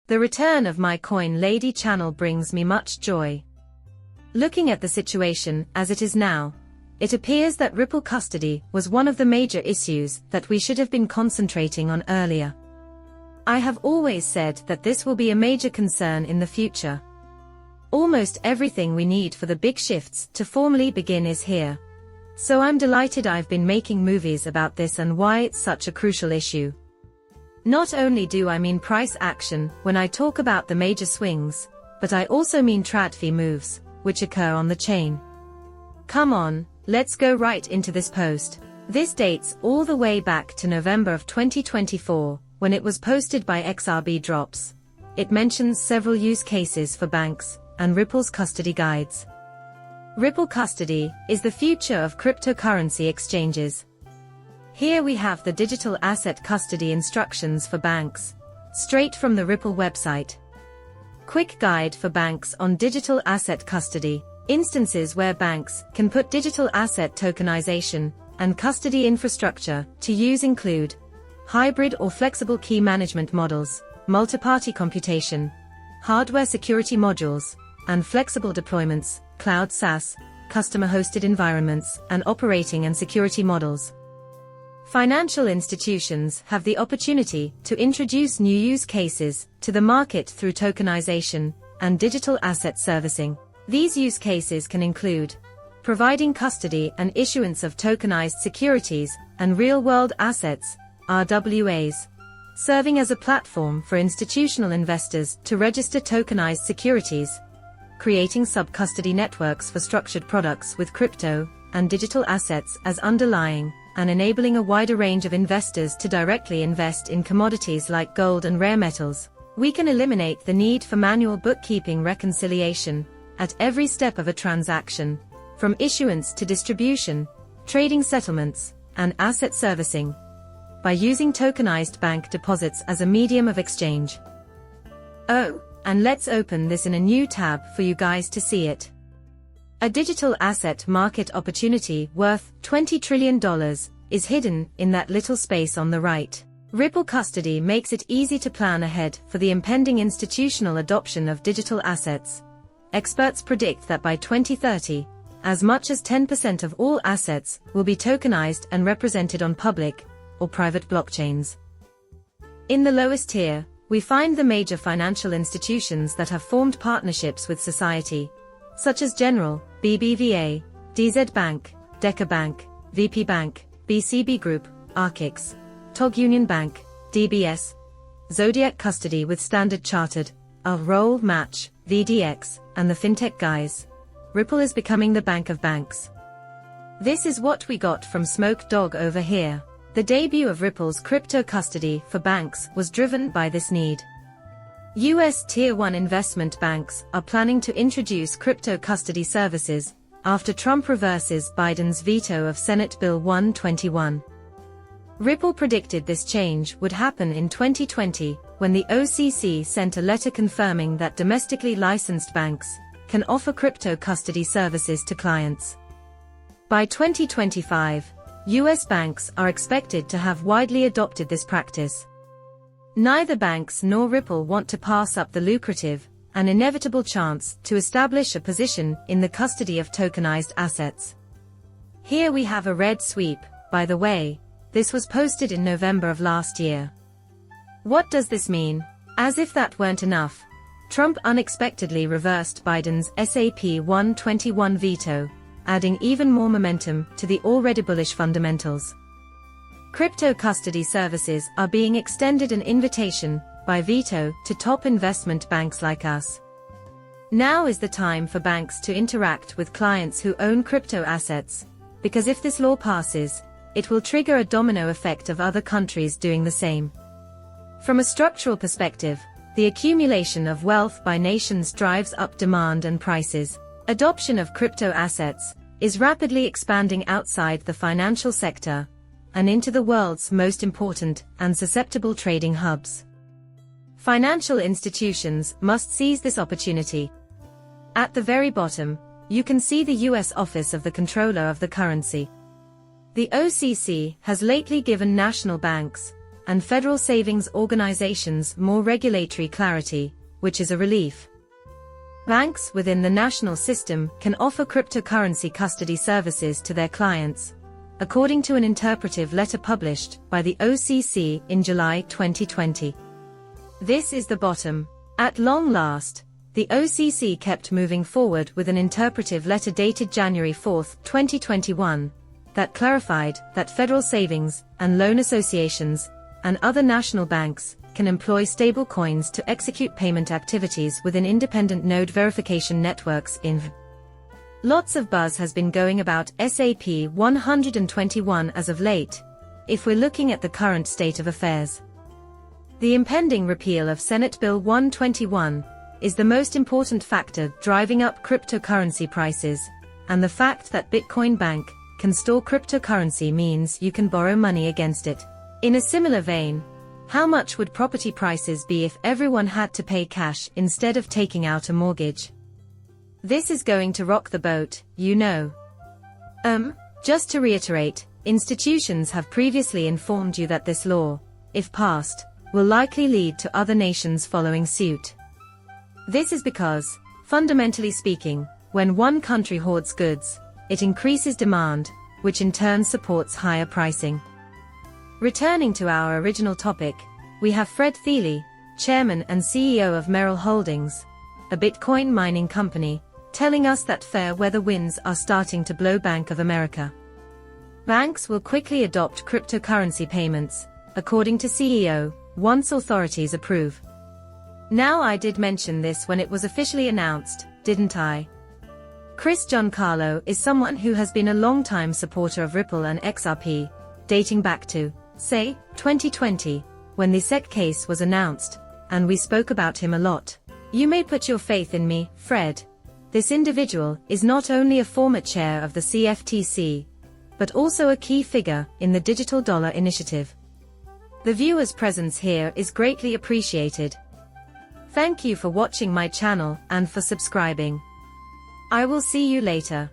The return of my Coin Lady channel brings me much joy. Looking at the situation as it is now, it appears that Ripple custody was one of the major issues that we should have been concentrating on earlier. I have always said that this will be a major concern in the future. Almost everything we need for the big shifts to formally begin is here. So I'm delighted I've been making movies about this and why it's such a crucial issue. Not only do I mean price action when I talk about the major swings, but I also mean TradFi moves, which occur on the chain. Come on, let's go right into this post. This dates all the way back to November of 2024, when it was posted by XRP Drops. It mentions several use cases for banks and Ripple's custody guides. Ripple custody is the future of cryptocurrency exchanges. Here we have the digital asset custody instructions for banks, straight from the Ripple website. Quick guide for banks on digital asset custody. Instances where banks can put digital asset tokenization and custody infrastructure to use include hybrid or flexible key management models, multi-party computation, hardware security modules, and flexible deployments, cloud SaaS, customer-hosted environments, and operating and security models. Financial institutions have the opportunity to introduce new use cases to the market through tokenization and digital asset servicing. These use cases can include providing custody and issuance of tokenized securities and real-world assets, RWAs, serving as a platform for institutional investors to register tokenized securities, creating sub-custody networks for structured products with crypto and digital assets as underlying, and enabling a wider range of investors to directly invest in commodities like gold and rare metals. We can eliminate the need for manual bookkeeping reconciliation at every step of a transaction, from issuance to distribution, trading settlements, and asset servicing, by using tokenized bank deposits as a medium of exchange. Oh, and let's open this in a new tab for you guys to see it. A digital asset market opportunity worth $20 trillion is hidden in that little space on the right. Ripple custody makes it easy to plan ahead for the impending institutional adoption of digital assets. Experts predict that by 2030, as much as 10% of all assets will be tokenized and represented on public or private blockchains. In the lowest tier, we find the major financial institutions that have formed partnerships with society, such as General, BBVA, DZ Bank, Deca Bank, VP Bank, BCB Group, Archix, TOG Union Bank, DBS, Zodiac Custody with Standard Chartered, Roll Match, VDX, and the FinTech guys. Ripple is becoming the bank of banks. This is what we got from Smoke Dog over here. The debut of Ripple's crypto custody for banks was driven by this need. US Tier 1 investment banks are planning to introduce crypto custody services after Trump reverses Biden's veto of Senate Bill 121. Ripple predicted this change would happen in 2020 when the OCC sent a letter confirming that domestically licensed banks can offer crypto custody services to clients. By 2025, US banks are expected to have widely adopted this practice. Neither banks nor Ripple want to pass up the lucrative and inevitable chance to establish a position in the custody of tokenized assets. Here we have a red sweep, by the way. This was posted in November of last year. What does this mean? As if that weren't enough, Trump unexpectedly reversed Biden's SAP 121 veto, adding even more momentum to the already bullish fundamentals. Crypto custody services are being extended an invitation by veto to top investment banks like us. Now is the time for banks to interact with clients who own crypto assets, because if this law passes, it will trigger a domino effect of other countries doing the same. From a structural perspective, the accumulation of wealth by nations drives up demand and prices. Adoption of crypto assets is rapidly expanding outside the financial sector and into the world's most important and susceptible trading hubs. Financial institutions must seize this opportunity. At the very bottom, you can see the US Office of the Comptroller of the Currency. The OCC has lately given national banks and federal savings organizations more regulatory clarity, which is a relief. Banks within the national system can offer cryptocurrency custody services to their clients, according to an interpretive letter published by the OCC in July 2020. This is the bottom. At long last, the OCC kept moving forward with an interpretive letter dated January 4, 2021, that clarified that federal savings and loan associations and other national banks can employ stablecoins to execute payment activities within independent node verification networks (INV). Lots of buzz has been going about SAP 121 as of late, if we're looking at the current state of affairs. The impending repeal of Senate Bill 121 is the most important factor driving up cryptocurrency prices, and the fact that Bitcoin Bank can store cryptocurrency means you can borrow money against it. In a similar vein, how much would property prices be if everyone had to pay cash instead of taking out a mortgage? This is going to rock the boat, you know. Just to reiterate, institutions have previously informed you that this law, if passed, will likely lead to other nations following suit. This is because, fundamentally speaking, when one country hoards goods, it increases demand, which in turn supports higher pricing. Returning to our original topic, we have Fred Thiele, Chairman and CEO of Merrill Holdings, a Bitcoin mining company, telling us that fair weather winds are starting to blow Bank of America. Banks will quickly adopt cryptocurrency payments, according to CEO, once authorities approve. Now, I did mention this when it was officially announced, didn't I? Chris Giancarlo is someone who has been a long-time supporter of Ripple and XRP, dating back to, say, 2020, when the SEC case was announced, and we spoke about him a lot. You may put your faith in me, Fred. This individual is not only a former chair of the CFTC, but also a key figure in the Digital Dollar Initiative. The viewer's presence here is greatly appreciated. Thank you for watching my channel and for subscribing. I will see you later.